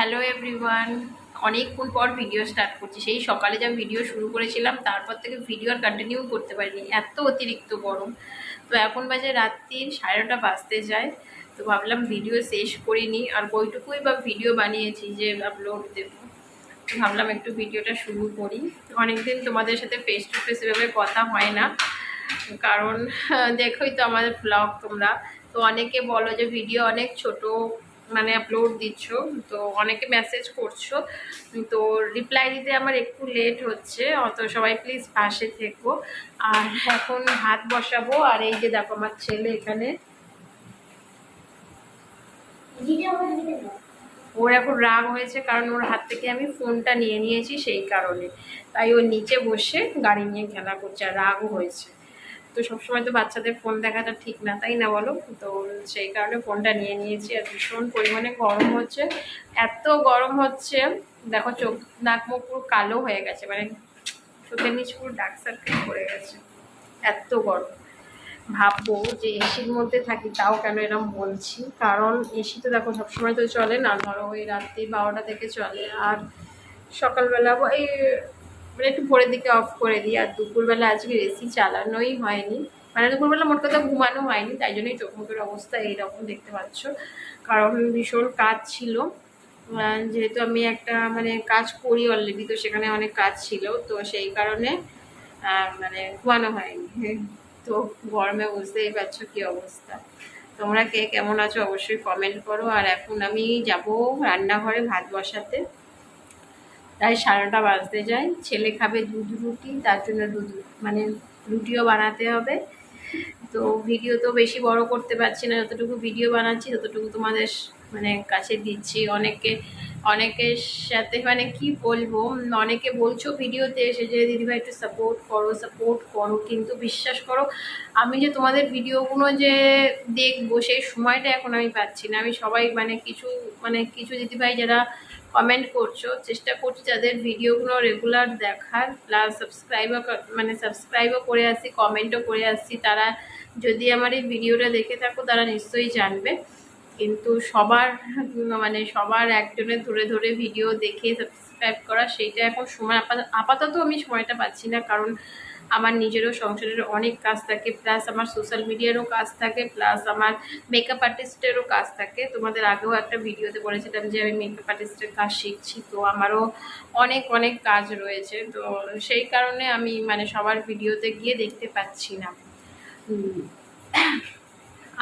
Hello everyone, অনেকক্ষণ পর video start করছি। সেই সকালে যা ভিডিও শুরু করেছিলাম তারপর থেকে ভিডিও আর কন্টিনিউ করতে পারিনি, এত অতিরিক্ত গরম। তো এখন বাজে রাত্রির 9:30 বাজতে যায়। তো ভাবলাম ভিডিও শেষ করিনি, আর বইটুকুই বা ভিডিও বানিয়েছি যে আপলোড দেবো। তো ভাবলাম একটু ভিডিওটা শুরু করি। অনেকদিন তোমাদের সাথে ফেস টু ফেস এভাবে কথা হয় না, কারণ দেখোই তো আমাদের ব্লগ তোমরা। তো অনেকে বলো যে ভিডিও অনেক ছোট মানে আপলোড দিচ্ছ, তো অনেকে মেসেজ করছো, তো রিপ্লাই দিতে আমার একটু লেট হচ্ছে। অত সবাই প্লিজ পাশে থেকো। আর এখন ভাত বসাবো, আর এই যে দেখো আমার ছেলে এখানে, ওর এখন রাগ হয়েছে কারণ ওর হাত থেকে আমি ফোনটা নিয়ে নিয়েছি, সেই কারণে। তাই ও নিচে বসে গাড়ি নিয়ে খেলা করছে, আর রাগও হয়েছে। তো সবসময় তো বাচ্চাদের ফোন দেখাটা ঠিক না, তাই না বলো? তো সেই কারণে ফোনটা নিয়ে নিয়েছি। আর ভীষণ পরিমাণে গরম হচ্ছে, এত গরম হচ্ছে, দেখো চোখ নাক মুখ পুরো কালো হয়ে গেছে, মানে চোখের নিচে পুরো ডার্ক সার্কেল পড়ে গেছে, এত গরম। ভাববো যে এসির মধ্যে থাকি, তাও কেন এরকম বলছি, কারণ এসি তো দেখো সবসময় তো চলে না, ধরো ওই রাত্রি 12টা থেকে চলে, আর সকালবেলা এই মানে একটু ভোরের দিকে অফ করে দিই। আর দুপুরবেলা আজকে এসি চালানোই হয়নি, মানে দুপুরবেলা মোট কথা ঘুমানো হয়নি, তাই জন্যই চোখ মুখের অবস্থা এইরকম দেখতে পাচ্ছ। কারণ ভীষণ কাজ ছিল, যেহেতু আমি একটা মানে কাজ করি অলরেডি, তো সেখানে অনেক কাজ ছিল, তো সেই কারণে মানে ঘুমানো হয়নি। তো গরমে বুঝতেই পারছো কি অবস্থা। তোমরা কে কেমন আছো অবশ্যই কমেন্ট করো। আর এখন আমি যাব রান্নাঘরে ভাত বসাতে, প্রায় 9:30 বাজতে যায়। ছেলে খাবে দুধ রুটি, তার জন্য দুধ মানে রুটিও বানাতে হবে। তো ভিডিও তো বেশি বড় করতে পারছি না, যতটুকু ভিডিও বানাচ্ছি ততটুকু তোমাদের মানে কাছে দিচ্ছি। অনেকের সাথে মানে কি বলবো, অনেকে বলছো ভিডিওতে এসে যে দিদিভাই একটু সাপোর্ট করো, কিন্তু বিশ্বাস করো আমি যে তোমাদের ভিডিওগুলো যে দেখবো সেই সময়টা এখন আমি পাচ্ছি না। আমি সবাই কিছু দিদিভাই যারা কমেন্ট করছো, চেষ্টা করছি যাদের ভিডিওগুলো রেগুলার দেখার, প্লাস সাবস্ক্রাইবও করে আসি, কমেন্টও করে আসছি। তারা যদি আমার এই ভিডিওটা দেখে থাকো তারা নিশ্চয়ই জানবে, কিন্তু সবার একজনের ধরে ধরে ভিডিও দেখে সাবস্ক্রাইব করা সেইটা এখন সময় আপাতত আমি সময়টা পাচ্ছি না, কারণ আমার নিজেরও সংসারের অনেক কাজ থাকে, প্লাস আমার সোশ্যাল মিডিয়ারও কাজ থাকে, প্লাস আমার মেকআপ আর্টিস্টেরও কাজ থাকে। তোমাদের আগেও একটা ভিডিওতে বলেছিলাম যে আমি মেকআপ আর্টিস্টের কাজ শিখছি, তো আমারও অনেক অনেক কাজ রয়েছে। তো সেই কারণে আমি মানে সবার ভিডিওতে গিয়ে দেখতে পাচ্ছি না।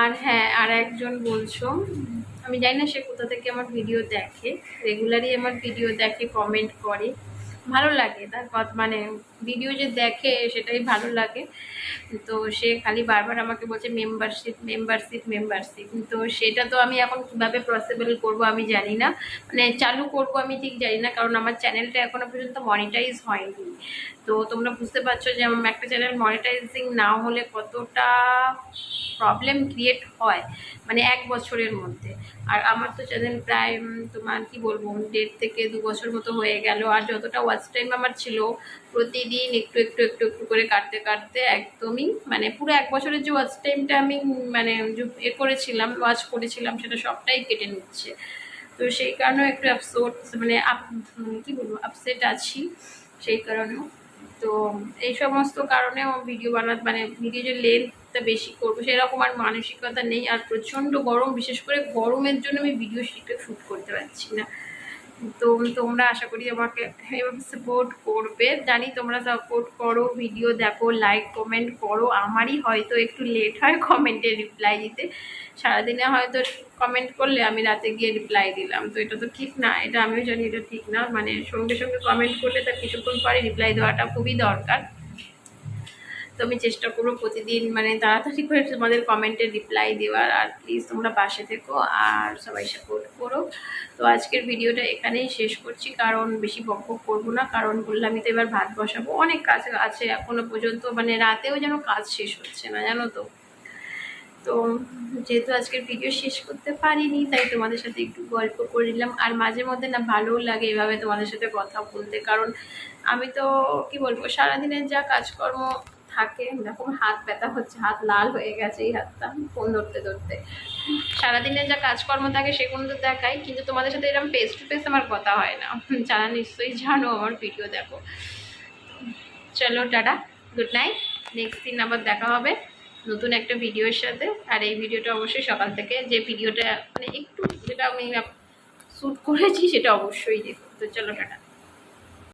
আর হ্যাঁ, আর একজন বলছো, আমি জানি না সে কোথা থেকে আমার ভিডিও দেখে, রেগুলারই আমার ভিডিও দেখে, কমেন্ট করে, ভালো লাগে তার কথা, মানে ভিডিও যে দেখে সেটাই ভালো লাগে। তো সে খালি বারবার আমাকে বলছে মেম্বারশিপ, তো সেটা তো আমি এখন কিভাবে পসিবল করব আমি জানি না, মানে চালু করব আমি ঠিক জানি না, কারণ আমার চ্যানেলটা এখনো পর্যন্ত মনিটাইজ হয়নি। তো তোমরা বুঝতে পারছো যে আমার একটা চ্যানেল মনিটাইজিং না হলে কতটা প্রবলেম ক্রিয়েট হয়, মানে 1 বছরের মধ্যে। আর আমার তো চ্যানেল প্রায় তোমার কি বলবো 1.5 থেকে 2 বছর মতো হয়ে গেল, আর যতটা ওয়াচ টাইম আমার ছিল প্রতিদিন একটু করে কাটতে একদমই মানে পুরো 1 বছরের যে ওয়াচ টাইমটা আমি মানে ওয়াচ করেছিলাম সেটা সবটাই কেটে নিচ্ছে। তো সেই কারণেও একটু কি বলবো আপসেট আছি সেই কারণেও। তো এই সমস্ত কারণেও ভিডিও ভিডিও যে লেন্থটা বেশি করবো সেরকম আর মানসিকতা নেই। আর প্রচণ্ড গরম, বিশেষ করে গরমের জন্য আমি ভিডিও শ্যুট করতে পারছি না। তো তোমরা আশা করি আমাকে এভাবে সাপোর্ট করবে, জানি তোমরা সাপোর্ট করো, ভিডিও দেখো, লাইক কমেন্ট করো। আমারই হয়তো একটু লেট হয় কমেন্টে রিপ্লাই দিতে, সারাদিনে হয়তো কমেন্ট করলে আমি রাতে গিয়ে রিপ্লাই দিলাম, তো এটা তো ঠিক না, এটা আমিও জানি এটা ঠিক না। মানে সঙ্গে সঙ্গে কমেন্ট করলে তার কিছুক্ষণ পরে রিপ্লাই দেওয়াটা খুবই দরকার। তো আমি চেষ্টা করবো প্রতিদিন মানে তাড়াতাড়ি করে তোমাদের কমেন্টের রিপ্লাই দেওয়ার। আর প্লিজ তোমরা পাশে থেকো আর সবাই সাপোর্ট করো। তো আজকের ভিডিওটা এখানেই শেষ করছি, কারণ বেশি বকবক করবো না, কারণ বললামই তো এবার ভাত বসাবো, অনেক কাজ আছে এখনো পর্যন্ত, মানে রাতেও যেন কাজ শেষ হচ্ছে না জানো তো। তো যেহেতু আজকের ভিডিও শেষ করতে পারিনি, তাই তোমাদের সাথে একটু গল্প করে নিলাম। আর মাঝে মধ্যে না ভালোও লাগে এভাবে তোমাদের সাথে কথা বলতে, কারণ আমি তো কি বলবো সারাদিনের যা কাজকর্ম থাকে, এরকম হাত ব্যথা হচ্ছে, হাত লাল হয়ে গেছে এই হাতটা ফোন ধরতে ধরতে। সারাদিনে যা কাজকর্ম থাকে সেগুলো তো দেখাই, কিন্তু তোমাদের সাথে এরকম ফেস টু ফেস আমার কথা হয় না। যারা নিশ্চয়ই জানো আমার ভিডিও দেখো। চলো টাটা, গুড নাইট। নেক্সট দিন আবার দেখা হবে নতুন একটা ভিডিওর সাথে। আর এই ভিডিওটা অবশ্যই সকাল থেকে, যে ভিডিওটা মানে একটু যেটা আমি শ্যুট করেছি সেটা অবশ্যই দেখো। তো চলো টাটা।